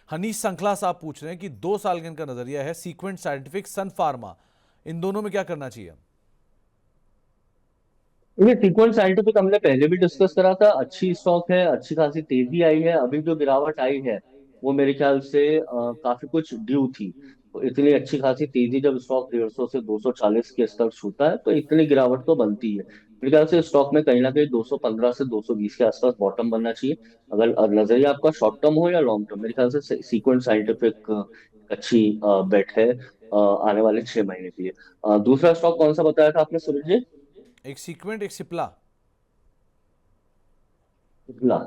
हनीश संखला साहब पूछ रहे हैं कि 2 साल का इनका नजरिया है, सीक्वेंट साइंटिफिक, सन फार्मा, इन दोनों में क्या करना चाहिए? ये सीक्वेंट साइंटिफिक हमने पहले भी डिस्कस करा था, अच्छी स्टॉक है, अच्छी खासी तेजी आई है। अभी जो गिरावट आई है वो मेरे ख्याल से काफी कुछ ड्यू थी। तो इतनी अच्छी खासी तेजी जब स्टॉक 150 से 240 के स्तर छूता है तो इतनी गिरावट तो बनती है। मेरे ख्याल से स्टॉक में कहीं ना कहीं 215 से 220 के आसपास बॉटम बनना चाहिए। अगर नजरिया आपका शॉर्ट टर्म हो या लॉन्ग टर्म, मेरे ख्याल से सीक्वेंट साइंटिफिक अच्छी बेट है आने वाले 6 महीने के लिए। दूसरा स्टॉक कौन सा बताया था आपने सुनील एक सीक्वेंट, एक सिप्ला। जी?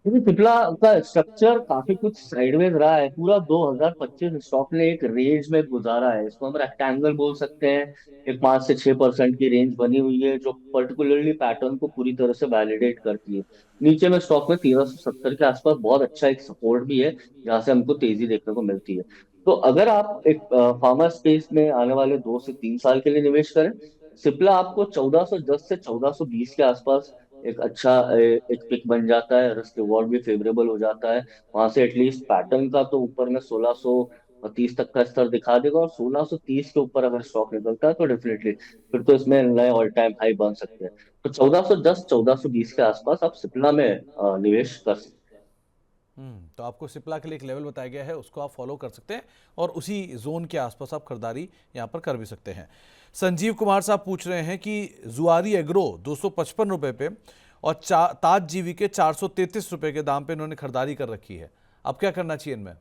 क्योंकि पिपला का स्ट्रक्चर काफी कुछ साइडवेज रहा है। पूरा 2025 स्टॉक ने एक रेंज में गुजारा है, इसको हम रेक्टेंगल बोल सकते हैं। एक 5 से 6% की रेंज बनी हुई है जो पर्टिकुलरली पैटर्न को पूरी तरह से वैलिडेट करती है। नीचे में स्टॉक में 1370 के आसपास बहुत अच्छा एक सपोर्ट भी है जहां से हमको तेजी देखने को मिलती है। तो अगर आप एक फार्मा स्पेस में आने वाले 2 से 3 साल के लिए निवेश करें, सिप्ला आपको 1410 से 1420 के आसपास एक अच्छा एक पिक बन जाता है, रिस्क रिवॉर्ड भी फेवरेबल हो जाता है। वहां से एटलीस्ट पैटर्न का तो ऊपर में 1630 तक का स्तर दिखा देगा, और 1630 के ऊपर अगर स्टॉक निकलता है तो डेफिनेटली फिर तो इसमें नए ऑल टाइम हाई बन सकते हैं। तो 1410 1420 के आसपास आप सिप्ला में निवेश कर सकते तो आपको सिप्ला के लिए एक लेवल बताया गया है, उसको आप फॉलो कर सकते हैं और उसी जोन के आसपास आप खरीदारी यहाँ पर कर भी सकते हैं। संजीव कुमार साहब पूछ रहे हैं कि जुआरी एग्रो 255 रुपये पे और ताज जीवी के 433 रुपये के दाम पे इन्होंने खरीदारी कर रखी है। अब क्या करना चाहिए इनमें? हैं।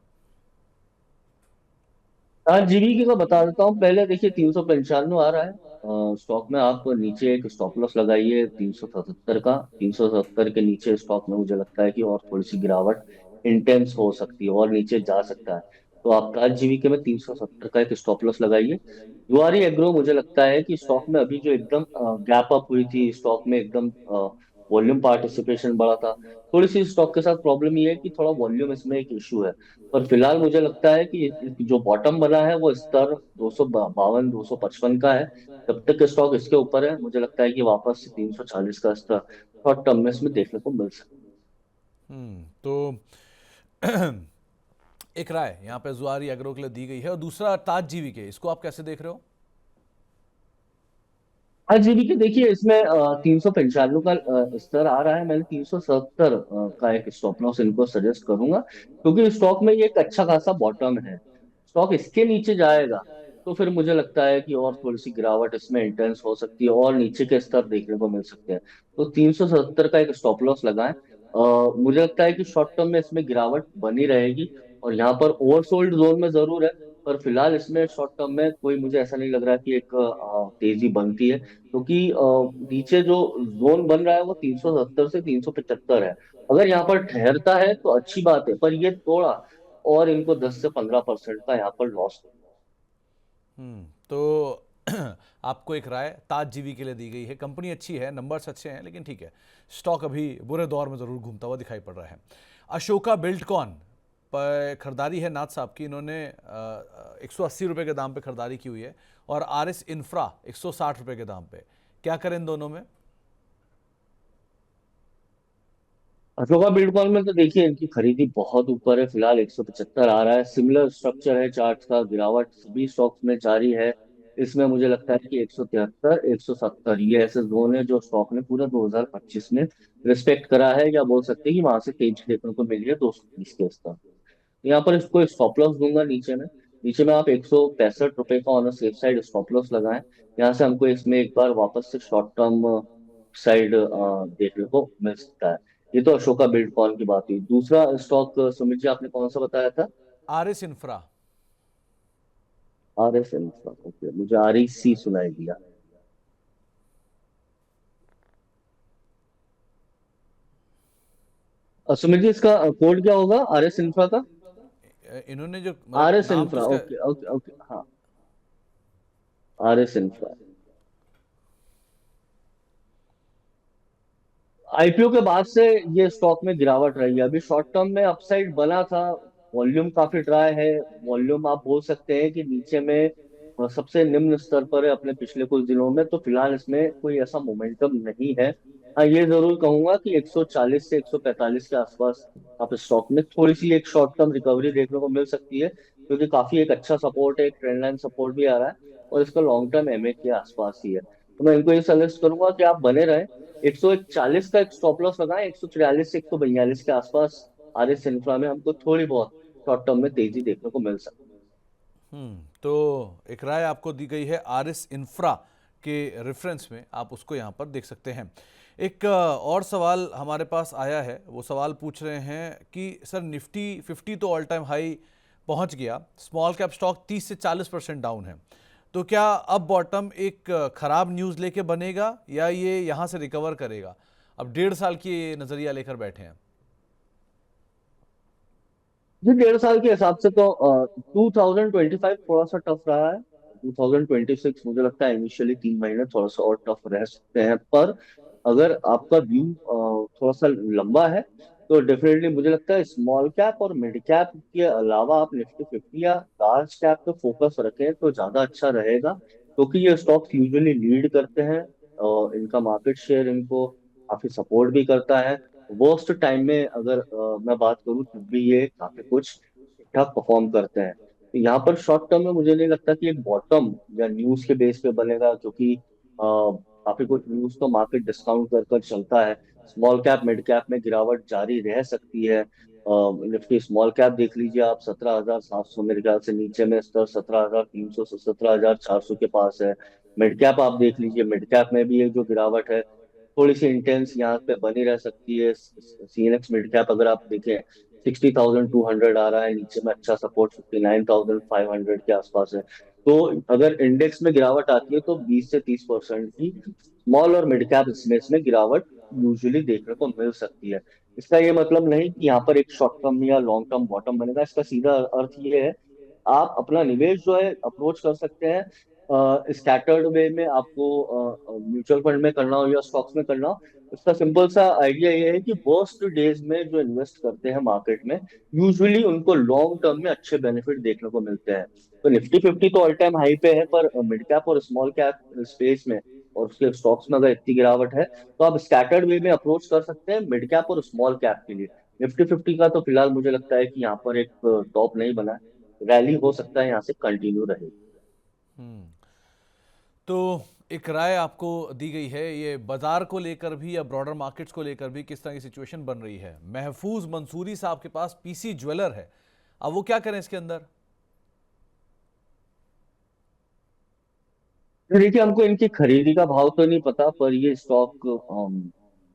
हाँ, जीवी का बता देता हूँ। पहले देखिए 395 आ रहा है स्टॉक में। आप नीचे एक स्टॉप लॉस लगाइए 377 का। 370 के नीचे स्टॉक में मुझे लगता है कि और थोड़ी सी गिरावट इंटेंस हो सकती है और नीचे जा सकता है। तो आप आज जीवी के में 370 का एक स्टॉप लॉस लगाइए। जुआरी एग्रो मुझे लगता है कि स्टॉक में अभी जो एकदम गैप अप हुई थी, स्टॉक में एकदम वॉल्यूम पार्टिसिपेशन बढ़ा था। थोड़ी सी स्टॉक के साथ प्रॉब्लम ये है कि थोड़ा वॉल्यूम इसमें एक इशू है। पर फिलहाल मुझे लगता है कि जो बॉटम बना है वो स्तर 252 255 का है। जब तक स्टॉक इसके ऊपर है मुझे लगता है कि वापस से 340 का स्तर शॉर्ट टर्म में इसमें देखने को मिल सकता तो एक राय यहाँ पे जुआरी एग्रो के लिए दी गई है, और दूसरा ताज जीवी के, इसको आप कैसे देख रहे हो? है। आज जीबी के देखिए इसमें 395 का स्तर आ रहा है। मैंने 370 का एक स्टॉप लॉस इनको सजेस्ट करूंगा, क्योंकि स्टॉक में ये एक अच्छा खासा बॉटम है। स्टॉक इसके नीचे जाएगा तो फिर मुझे लगता है कि और थोड़ी सी गिरावट इसमें इंटेंस हो सकती है और नीचे के स्तर देखने को मिल सकते हैं। तो 370 का एक स्टॉप लॉस लगाएं। मुझे लगता है कि शॉर्ट टर्म में इसमें गिरावट बनी रहेगी, और यहाँ पर ओवरसोल्ड जोन में जरूर है। पर फिलहाल इसमें शॉर्ट टर्म में कोई मुझे ऐसा नहीं लग रहा कि एक तेजी बनती है, क्योंकि नीचे जो जोन बन रहा है वो 370 से 375 है। अगर यहाँ पर ठहरता है तो अच्छी बात है, पर ये थोड़ा और इनको 10 से 15% का यहाँ पर लॉस। तो आपको एक राय ताज जीवी के लिए दी गई है। कंपनी अच्छी है, नंबर्स अच्छे हैं, लेकिन ठीक है, स्टॉक अभी बुरे दौर में ज़रूर घूमता हुआ दिखाई पड़ रहा है। अशोका बिल्डकॉन पर खरीदारी है नाथ साहब की, इन्होंने 180 रुपये के दाम पे खरीदारी की हुई है, और आर एस इंफ्रा 160 रुपये के दाम पे। क्या करें इन दोनों में? अशोका बिल्डकॉन में तो देखिए इनकी खरीदी बहुत ऊपर है। फिलहाल 175 आ रहा है। सिमिलर स्ट्रक्चर है चार्ट का, गिरावट सभी स्टॉक्स में जारी है। इसमें मुझे लगता है कि 173 170 ये ऐसे जोन है जो स्टॉक ने पूरा 2025 में रिस्पेक्ट करा है, या बोल सकते हैं कि वहां से तेजी देखने को मिली है 230 के स्तर। यहाँ पर इसको स्टॉप लॉस दूंगा नीचे में। नीचे में आप 165 रुपए का on safe side stop loss लगाएं। यहाँ से हमको इसमें एक बार वापस से शॉर्ट टर्म साइड देखने को मिल सकता है। ये तो अशोका बिल्डकॉन की बात हुई। दूसरा स्टॉक सुमित जी आपने कौन सा बताया था? R S infra. R S L stock, okay, मुझे आर ई सी सुनाई दिया। सुमित जी इसका कोड क्या होगा आर एस इंफ्रा का? इन्होंने जो आर मतलब एस नाम तो इंफ्रा, इसका, ओके ओके ओके, हाँ, आर एस इंफ्रा। आईपीओ के बाद से ये स्टॉक में गिरावट रही है। अभी शॉर्ट टर्म में अपसाइड बना था। वॉल्यूम काफी ड्राई है। वॉल्यूम आप बोल सकते हैं कि नीचे में सबसे निम्न स्तर पर है अपने पिछले कुछ दिनों में। तो फिलहाल इसमें कोई ऐसा मोमेंटम नहीं है। हाँ, ये जरूर कहूंगा कि 140 से 145 के आसपास आप स्टॉक में थोड़ी सी एक शॉर्ट टर्म रिकवरी देखने को मिल सकती है, क्योंकि काफी एक अच्छा सपोर्ट है, एक ट्रेंड लाइन सपोर्ट भी आ रहा है, और इसका लॉन्ग टर्म एमए के आसपास ही है। तो मैं इनको ये सजेस्ट करूंगा कि आप बने रहे। 141 का एक स्टॉप लॉस लगाएं, 143 से 142 के आसपास आर एस इंफ्रा में हमको थोड़ी बहुत शॉर्ट टर्म में तेजी देखने को मिल सकती तो एक राय आपको दी गई है आर एस इंफ्रा के रेफरेंस में, आप उसको यहाँ पर देख सकते हैं। एक और सवाल हमारे पास आया है, वो सवाल पूछ रहे हैं कि सर निफ्टी 50 तो ऑल टाइम हाई पहुंच गया, स्मॉल कैप स्टॉक 30 से 40% डाउन है, तो क्या अब बॉटम एक खराब न्यूज़ लेके बनेगा या ये यहाँ से रिकवर करेगा? अब 1.5 साल की नज़रिया लेकर बैठे हैं। जी। 1.5 साल के हिसाब से तो 2025 थोड़ा सा टफ रहा है। 2026 मुझे लगता है इनिशियली 3 महीने थोड़ा सा और टफ रह सकते हैं, पर अगर आपका व्यू थोड़ा सा लंबा है तो डेफिनेटली मुझे लगता है स्मॉल कैप और मिड कैप के अलावा आप निफ्टी 50 या लार्ज कैप पे फोकस रखें तो ज्यादा अच्छा रहेगा, क्योंकि ये स्टॉक्स यूजुअली लीड करते हैं और इनका मार्केट शेयर इनको काफी सपोर्ट भी करता है। वर्स्ट टाइम में अगर मैं बात करूं तब भी ये काफी कुछ ठीक ठाक परफॉर्म करते हैं। तो यहाँ पर शॉर्ट टर्म में मुझे नहीं लगता कि एक बॉटम या न्यूज के बेस पे बनेगा, क्योंकि काफी कुछ न्यूज तो मार्केट डिस्काउंट कर कर चलता है। स्मॉल कैप मिड कैप में गिरावट जारी रह सकती है। निफ्टी स्मॉल कैप देख लीजिए आप, 17,700 मेरे ख्याल से नीचे में स्तर 17,300 से 17,400 के पास है। मिड कैप आप देख लीजिए, मिड कैप में भी एक जो गिरावट है थोड़ी सी इंटेंस यहाँ पे बनी रह सकती है। सीएनएक्स मिड कैप अगर आप देखें 60,200 आ रहा है, नीचे में अच्छा सपोर्ट 59,500 के आसपास है। तो अगर इंडेक्स में गिरावट आती है तो 20 से 30% की स्मॉल और मिड कैप इसमें गिरावट यूजुअली देखने को मिल सकती है। इसका ये मतलब नहीं कि यहाँ पर एक शॉर्ट टर्म या लॉन्ग टर्म बॉटम बनेगा। इसका सीधा अर्थ ये है आप अपना निवेश जो है अप्रोच कर सकते हैं स्कैटर्ड वे में, आपको म्यूचुअल फंड में करना हो या स्टॉक्स में करना हो। इसका सिंपल सा आइडिया ये है कि वर्स्ट डेज में जो इन्वेस्ट करते हैं मार्केट में यूजुअली उनको लॉन्ग टर्म में अच्छे बेनिफिट देखने को मिलते हैं। तो निफ्टी 50 तो ऑल टाइम हाई पे है, पर मिड कैप और स्मॉल कैप स्पेस में और उसके स्टॉक्स में अगर इतनी गिरावट है तो आप स्कैटर्ड वे में अप्रोच कर सकते हैं मिड कैप और स्मॉल कैप के लिए। निफ्टी 50 का तो फिलहाल मुझे लगता है कि यहाँ पर एक टॉप नहीं बना है, रैली हो सकता है यहाँ से कंटिन्यू रहे। तो एक राय आपको दी गई है, ये बाजार को लेकर भी या ब्रॉडर मार्केट्स को लेकर भी किस तरह की सिचुएशन बन रही है। महफूज मंसूरी साहब के पास पीसी ज्वेलर है, अब वो क्या करें इसके अंदर? देखिए, हमको इनकी खरीदी का भाव तो नहीं पता, पर ये स्टॉक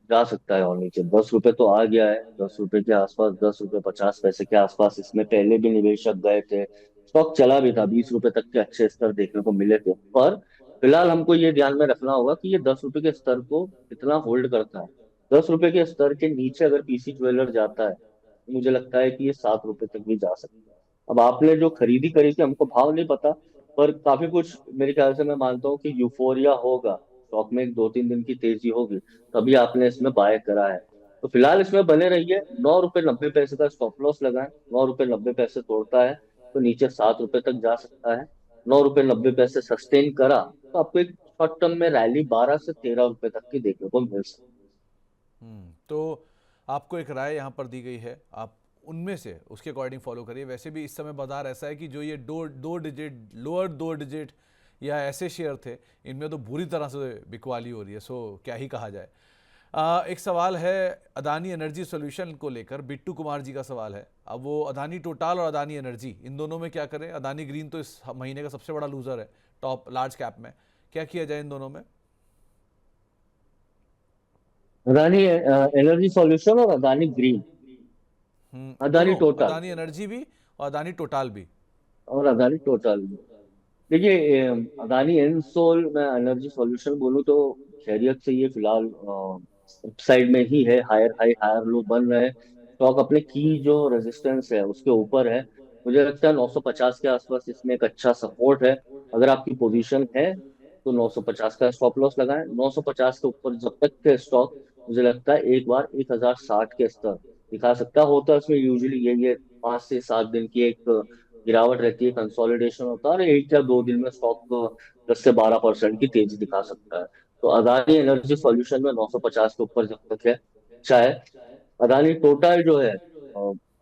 जा सकता है और नीचे। 10 रुपए तो आ गया है, 10 रुपए के आसपास, 10 रुपए 50 पैसे के आसपास इसमें पहले भी निवेशक गए थे। स्टॉक चला भी था, 20 रुपए तक के अच्छे स्तर देखने को मिले थे, पर फिलहाल हमको ये ध्यान में रखना होगा कि ये 10 रुपए के स्तर को कितना होल्ड करता है। 10 रुपए के स्तर के नीचे अगर पीसी ज्वेलर जाता है तो मुझे लगता है कि ये 7 रुपए तक भी जा सकता है। अब आपने जो खरीदी करी थी हमको भाव नहीं पता, पर काफी कुछ मेरे ख्याल से मैं मानता हूँ कि यूफोरिया होगा, स्टॉक में एक 2-3 दिन की तेजी होगी, तभी आपने इसमें बाय करा है। तो फिलहाल इसमें बने रहिए। 9 रुपए 90 पैसे का स्टॉप लॉस लगाएं, 9 रुपए 90 पैसे तोड़ता है तो नीचे 7 रुपए तक जा सकता है। 9 रुपए 90 पैसे सस्टेन करा तो आपको एक शॉर्ट टर्म में रैली 12 से 13 रुपए तक की देखने को मिल सकती तो आपको एक राय यहाँ पर दी गई है, आप उनमें से उसके अकॉर्डिंग फॉलो करिए। वैसे भी इस समय बाजार ऐसा है कि जो ये दो दो डिजिट, लोअर 2 डिजिट या ऐसे शेयर थे, इनमें तो बुरी तरह से बिकवाली हो रही है, सो क्या ही कहा जाए। एक सवाल है अदानी एनर्जी सॉल्यूशन को लेकर, बिट्टू कुमार जी का सवाल है। अब वो अदानी टोटाल और अदानी एनर्जी, इन दोनों में क्या करें? अदानी ग्रीन तो इस महीने का सबसे बड़ा लूजर है टॉप लार्ज कैप में, क्या किया जाए इन दोनों में? है। अदानी एनर्जी सॉल्यूशन और अदानी ग्रीन, अदानी दोनों, टोटल अदानी एनर्जी भी और अदानी टोटाल भी। और अदानी टोटल। देखिए, अदानी एनसोल मैं एनर्जी सॉल्यूशन बोलूँ तो खैरियत से ये फिलहाल अपसाइड में ही है, हायर हाई हायर लो बन रहे हैं। स्टॉक अपने की जो रेजिस्टेंस है उसके ऊपर है। मुझे लगता है 950 के आसपास इसमें एक अच्छा सपोर्ट है। अगर आपकी पोजीशन है तो 950 का स्टॉप लॉस लगाएं। 950 के ऊपर जब तक के स्टॉक मुझे लगता है एक बार 1060 के स्तर दिखा सकता होता है। उसमें यूजुअली ये 5 से 7 दिन की एक गिरावट रहती है, कंसोलिडेशन होता है, और 1 या 2 दिन में स्टॉक 10 से 12% की तेजी दिखा सकता है। तो अदानी एनर्जी सॉल्यूशन में 950 के ऊपर जब तक है, अच्छा है। अदानी टोटल जो है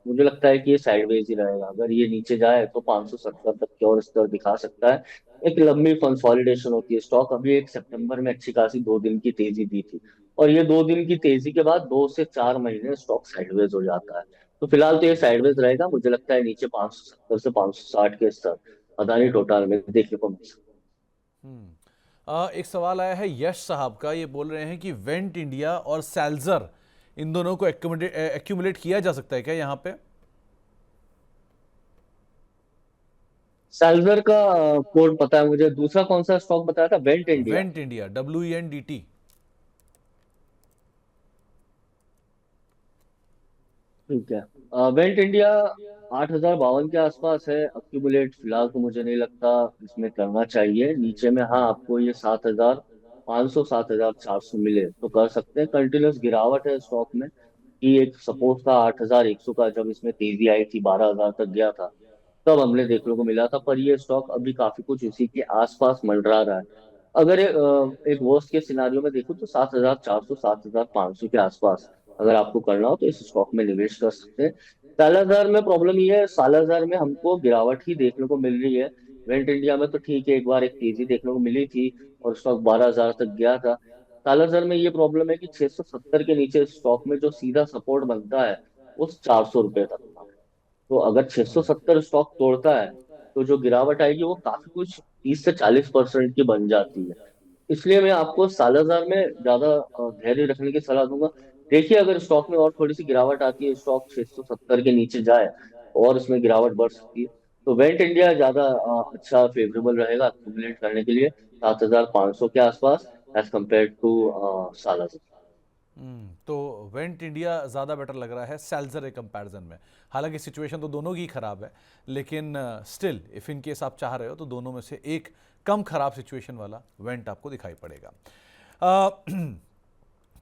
मुझे लगता है कि ये साइडवेज ही रहेगा। अगर ये नीचे जाए तो 570 तक की और स्तर दिखा सकता है। एक लंबी कंसोलिडेशन होती है। स्टॉक अभी एक सितंबर में अच्छी खासी 2 दिन की तेजी दी थी, और ये 2 दिन की तेजी के बाद 2 से 4 महीने स्टॉक साइडवेज हो जाता है। तो फिलहाल तो ये साइडवेज रहेगा। मुझे लगता है नीचे 570 से 560 के स्तर अदानी टोटल में देखने को मिल सकता एक सवाल आया है यश साहब का, ये बोल रहे हैं कि वेंट इंडिया और सैल्जर इन दोनों को एक्यूमुलेट किया जा सकता है क्या यहाँ पे? है। सेल्जर का कोड पता है मुझे। दूसरा कौन सा स्टॉक बताया था? Went India. Went India, WENDT। ठीक है। वेंट इंडिया 8,052 के आसपास है अक्यूमुलेट। फिलहाल तो मुझे नहीं लगता इसमें करना चाहिए। नीचे में हाँ आपको ये 7,500 7,400 मिले तो कर सकते हैं। कंटिन्यूस गिरावट है स्टॉक में, कि एक सपोर्ट था 8,100 का, जब इसमें तेजी आई थी 12,000 तक गया था, तब हमने देखने को मिला था। पर ये स्टॉक अभी काफी कुछ इसी के आसपास मंडरा रहा है। अगर एक वर्स्ट के सिनारियो में देखूं तो 7,400 7,500 के आसपास अगर आपको करना हो तो इस स्टॉक में निवेश कर सकते हैं। सालाजार में प्रॉब्लम ये है, सालाजार में हमको गिरावट ही देखने को मिल रही है। वेंट इंडिया में तो ठीक है, एक बार एक तेजी देखने को मिली थी और स्टॉक 12,000 तक गया था। सालाजार में ये प्रॉब्लम है कि 670 के नीचे स्टॉक में जो सीधा सपोर्ट बनता है उस 400 रुपये तक का। तो अगर 670 स्टॉक तोड़ता है तो जो गिरावट आएगी वो काफी कुछ 30 से 40% की बन जाती है। इसलिए मैं आपको सालाजार में ज्यादा धैर्य रखने की सलाह दूंगा। देखिए अगर स्टॉक में और थोड़ी सी गिरावट आती है, स्टॉक 670 के नीचे जाए और इसमें गिरावट बढ़ सकती है, तो वेंट इंडिया ज्यादा अच्छा फेवरेबल रहेगा एक्यूमुलेट करने के लिए 7,500 के आसपास, एज कम्पेयर टू सालाजार। तो वेंट इंडिया ज़्यादा बेटर लग रहा है सेल्जर के कंपैरिजन में। हालांकि सिचुएशन तो दोनों की खराब है, लेकिन स्टिल इफ़ इन केस आप चाह रहे हो तो दोनों में से एक कम खराब सिचुएशन वाला वेंट आपको दिखाई पड़ेगा। अ,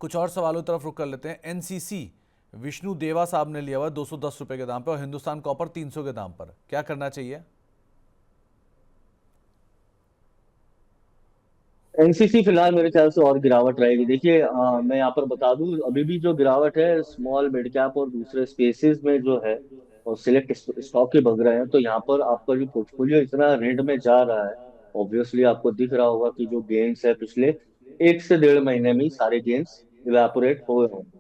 कुछ और सवालों की तरफ रुक कर लेते हैं। एनसीसी विष्णु देवा साहब ने लिया हुआ 210 रुपये के दाम पर और हिंदुस्तान कॉपर 300 के दाम पर, क्या करना चाहिए? एनसीसी फिलहाल मेरे ख्याल से और गिरावट रहेगी। देखिए मैं यहाँ पर बता दूं, अभी भी जो गिरावट है स्मॉल मिड कैप और दूसरे स्पेसेस में जो है, और सिलेक्ट स्टॉक के भग रहे हैं, तो यहाँ पर आपका जो पोर्टफोलियो इतना रेड में जा रहा है, ऑब्वियसली आपको दिख रहा होगा कि जो गेन्स है पिछले 1 से 1.5 महीने में ही सारे गेन्स इवेपोरेट हो गए होंगे।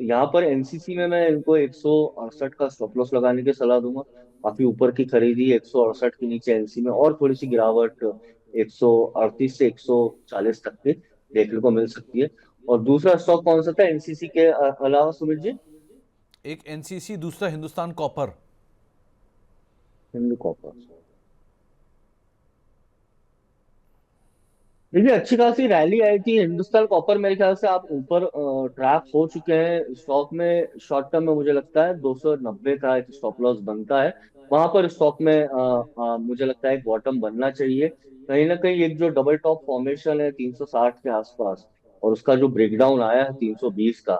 तो यहाँ पर एनसीसी में मैं इनको 168 का स्टॉप लॉस लगाने की सलाह दूंगा। काफी ऊपर की खरीदी 168 के नीचे एनसी में और थोड़ी सी गिरावट 138 से 140 तक की देखने को मिल सकती है। और दूसरा स्टॉक कौन सा था एनसीसी के अलावा सुमित जी? एक एनसीसी, दूसरा हिंदुस्तान कॉपर। हिंदू कॉपर। देखिए अच्छी खासी रैली आई थी हिंदुस्तान कॉपर। मेरे ख्याल से आप ऊपर ट्रैप हो चुके हैं स्टॉक में। शॉर्ट टर्म में मुझे लगता है 290 का एक स्टॉप लॉस बनता है। वहां पर स्टॉक में मुझे लगता है एक बॉटम बनना चाहिए। कहीं ना कहीं एक जो डबल टॉप फॉर्मेशन है 360 के आसपास, और उसका जो ब्रेकडाउन आया है 320 का,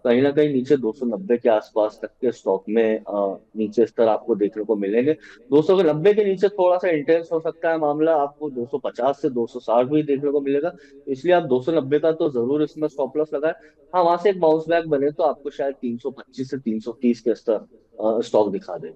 कहीं ना कहीं नीचे 290 के आसपास तक के स्टॉक में नीचे स्तर आपको देखने को मिलेंगे। 290 के नीचे थोड़ा सा इंटेंस हो सकता है मामला, आपको 250 से 260 भी देखने को मिलेगा। तो इसलिए आप 290 का तो जरूर इसमें स्टॉप लॉस लगाए। हाँ वहां से एक बाउंस बैक बने तो आपको शायद 325 से 330 के स्तर स्टॉक दिखा दे।